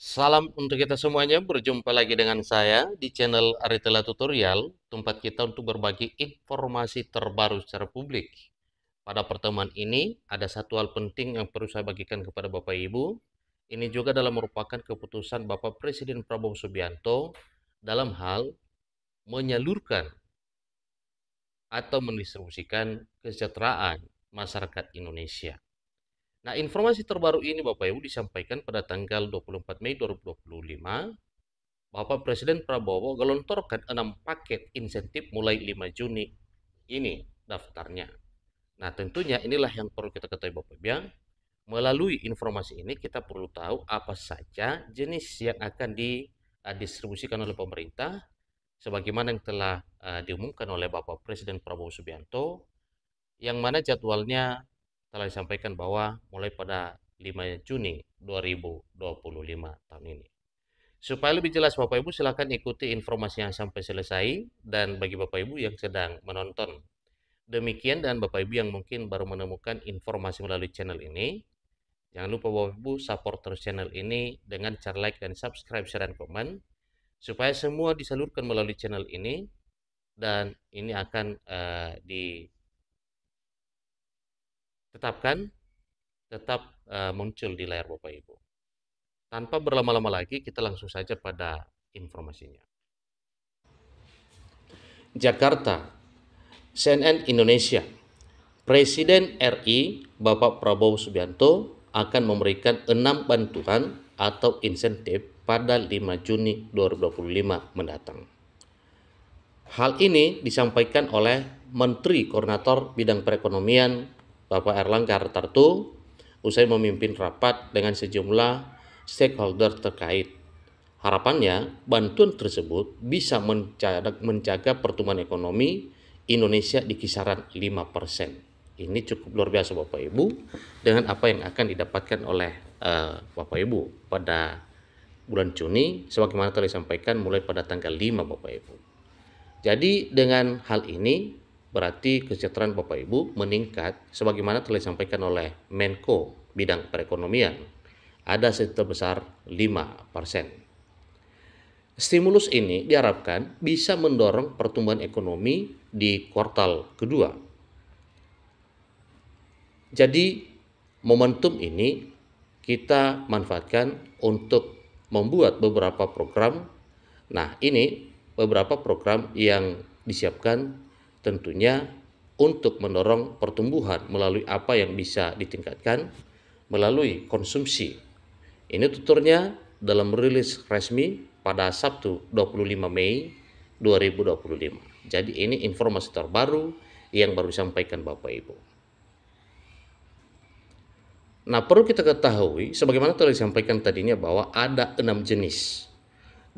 Salam untuk kita semuanya, berjumpa lagi dengan saya di channel Aritela Tutorial, tempat kita untuk berbagi informasi terbaru secara publik. Pada pertemuan ini, ada satu hal penting yang perlu saya bagikan kepada Bapak Ibu. Ini juga adalah merupakan keputusan Bapak Presiden Prabowo Subianto dalam hal menyalurkan atau mendistribusikan kesejahteraan masyarakat Indonesia. Nah, informasi terbaru ini Bapak Ibu disampaikan pada tanggal 24 Mei 2025. Bapak Presiden Prabowo gelontorkan 6 paket insentif mulai 5 Juni ini daftarnya. Nah, tentunya inilah yang perlu kita ketahui Bapak Ibu. Melalui informasi ini kita perlu tahu apa saja jenis yang akan didistribusikan oleh pemerintah sebagaimana yang telah diumumkan oleh Bapak Presiden Prabowo Subianto, yang mana jadwalnya telah disampaikan bahwa mulai pada 5 Juni 2025 tahun ini. Supaya lebih jelas Bapak Ibu silakan ikuti informasi yang sampai selesai, dan bagi Bapak Ibu yang sedang menonton. Demikian, dan Bapak Ibu yang mungkin baru menemukan informasi melalui channel ini, jangan lupa Bapak Ibu support terus channel ini dengan cara like dan subscribe, share, dan komen, supaya semua disalurkan melalui channel ini, dan ini akan ditetapkan tetap muncul di layar Bapak Ibu. Tanpa berlama-lama lagi, kita langsung saja pada informasinya. Jakarta, CNN Indonesia. Presiden RI Bapak Prabowo Subianto akan memberikan 6 bantuan atau insentif pada 5 Juni 2025 mendatang. Hal ini disampaikan oleh Menteri Koordinator Bidang Perekonomian Bapak Erlangga Hartarto usai memimpin rapat dengan sejumlah stakeholder terkait. Harapannya, bantuan tersebut bisa menjaga pertumbuhan ekonomi Indonesia di kisaran 5%. Ini cukup luar biasa Bapak Ibu dengan apa yang akan didapatkan oleh Bapak Ibu pada bulan Juni sebagaimana telah disampaikan mulai pada tanggal 5 Bapak Ibu. Jadi dengan hal ini berarti kesejahteraan Bapak Ibu meningkat sebagaimana telah disampaikan oleh Menko Bidang Perekonomian, ada sebesar 5%. Stimulus ini diharapkan bisa mendorong pertumbuhan ekonomi di kuartal kedua. Jadi momentum ini kita manfaatkan untuk membuat beberapa program. Nah, ini beberapa program yang disiapkan tentunya untuk mendorong pertumbuhan melalui apa yang bisa ditingkatkan melalui konsumsi. Ini tuturnya dalam rilis resmi pada Sabtu 25 Mei 2025. Jadi ini informasi terbaru yang baru disampaikan Bapak Ibu. Nah, perlu kita ketahui sebagaimana telah disampaikan tadinya bahwa ada 6 jenis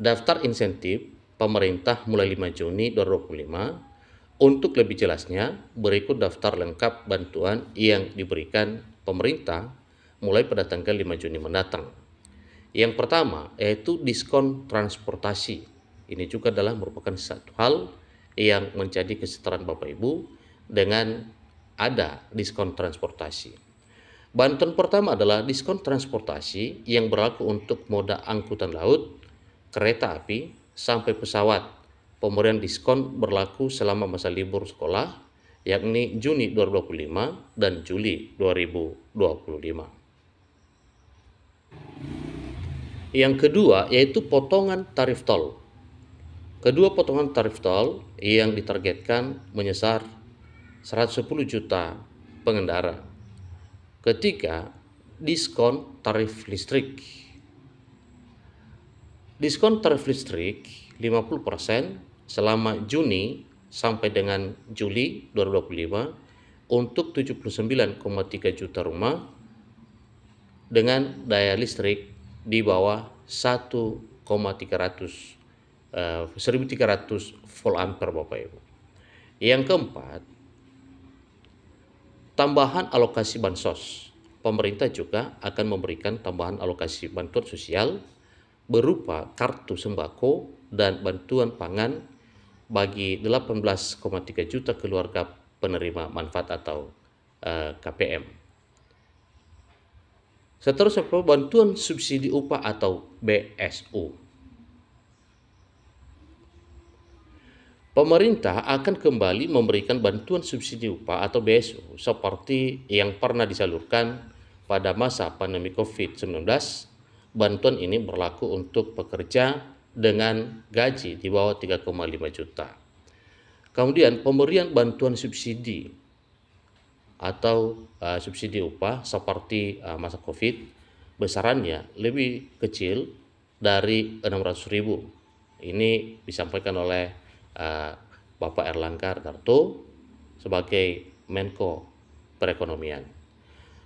daftar insentif pemerintah mulai 5 Juni 2025. Untuk lebih jelasnya, berikut daftar lengkap bantuan yang diberikan pemerintah mulai pada tanggal 5 Juni mendatang. Yang pertama yaitu diskon transportasi. Ini juga adalah merupakan satu hal yang menjadi kesejahteraan Bapak Ibu dengan ada diskon transportasi. Bantuan pertama adalah diskon transportasi yang berlaku untuk moda angkutan laut, kereta api, sampai pesawat. Pemberian diskon berlaku selama masa libur sekolah, yakni Juni 2025 dan Juli 2025. Yang kedua yaitu potongan tarif tol. Kedua potongan tarif tol yang ditargetkan menyasar 110 juta pengendara. Ketiga, diskon tarif listrik. Diskon tarif listrik 50% selama Juni sampai dengan Juli 2025 untuk 79,3 juta rumah dengan daya listrik di bawah 1300 volt ampere Bapak Ibu. Yang keempat, tambahan alokasi bansos. Pemerintah juga akan memberikan tambahan alokasi bantuan sosial berupa kartu sembako dan bantuan pangan bagi 18,3 juta keluarga penerima manfaat atau KPM. Seterusnya bantuan subsidi upah atau BSU. Pemerintah akan kembali memberikan bantuan subsidi upah atau BSU seperti yang pernah disalurkan pada masa pandemi COVID-19. Bantuan ini berlaku untuk pekerja dengan gaji di bawah 3,5 juta. Kemudian pemberian bantuan subsidi atau subsidi upah seperti masa COVID besarannya lebih kecil dari 600.000. Ini disampaikan oleh Bapak Erlangga Hartarto sebagai Menko Perekonomian.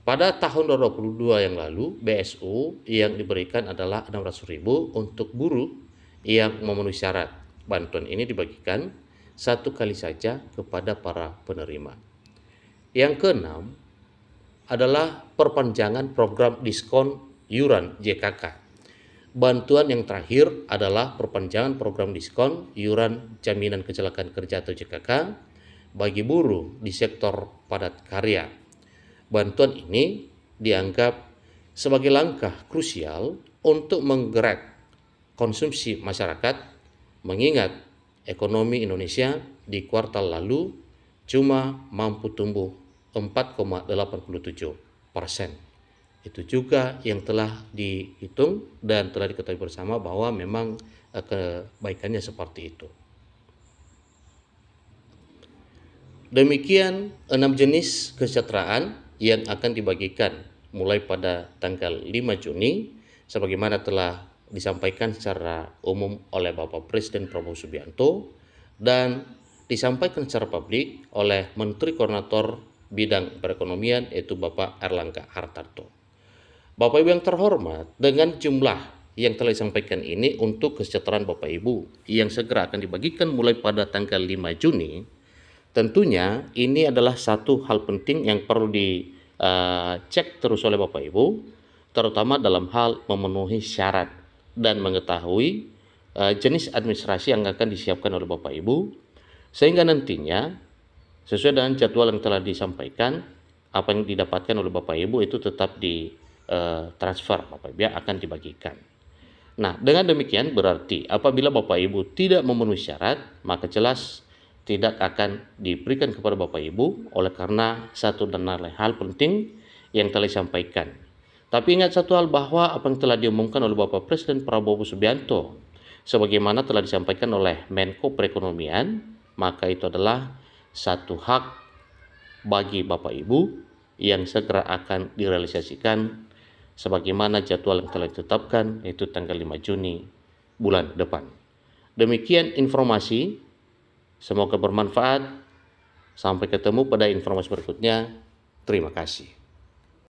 Pada tahun 2022 yang lalu, BSU yang diberikan adalah 600.000 untuk buruh yang memenuhi syarat. Bantuan ini dibagikan satu kali saja kepada para penerima. Yang keenam adalah perpanjangan program diskon iuran JKK. Bantuan yang terakhir adalah perpanjangan program diskon iuran jaminan kecelakaan kerja atau JKK bagi buruh di sektor padat karya. Bantuan ini dianggap sebagai langkah krusial untuk menggerak konsumsi masyarakat, mengingat ekonomi Indonesia di kuartal lalu cuma mampu tumbuh 4,87%. Itu juga yang telah dihitung dan telah diketahui bersama bahwa memang kebaikannya seperti itu. Demikian 6 jenis kesejahteraan yang akan dibagikan mulai pada tanggal 5 Juni sebagaimana telah disampaikan secara umum oleh Bapak Presiden Prabowo Subianto dan disampaikan secara publik oleh Menteri Koordinator Bidang Perekonomian yaitu Bapak Erlangga Hartarto. Bapak Ibu yang terhormat, dengan jumlah yang telah disampaikan ini untuk kesejahteraan Bapak Ibu yang segera akan dibagikan mulai pada tanggal 5 Juni, tentunya ini adalah satu hal penting yang perlu dicek terus oleh Bapak Ibu, terutama dalam hal memenuhi syarat dan mengetahui jenis administrasi yang akan disiapkan oleh Bapak Ibu, sehingga nantinya sesuai dengan jadwal yang telah disampaikan, apa yang didapatkan oleh Bapak Ibu itu tetap di transfer Bapak Ibu akan dibagikan. Nah, dengan demikian berarti apabila Bapak Ibu tidak memenuhi syarat, maka jelas tidak akan diberikan kepada Bapak Ibu oleh karena satu dan lain hal penting yang telah disampaikan. Tapi ingat satu hal bahwa apa yang telah diumumkan oleh Bapak Presiden Prabowo Subianto sebagaimana telah disampaikan oleh Menko Perekonomian, maka itu adalah satu hak bagi Bapak Ibu yang segera akan direalisasikan sebagaimana jadwal yang telah ditetapkan yaitu tanggal 5 Juni bulan depan. Demikian informasi, semoga bermanfaat. Sampai ketemu pada informasi berikutnya. Terima kasih.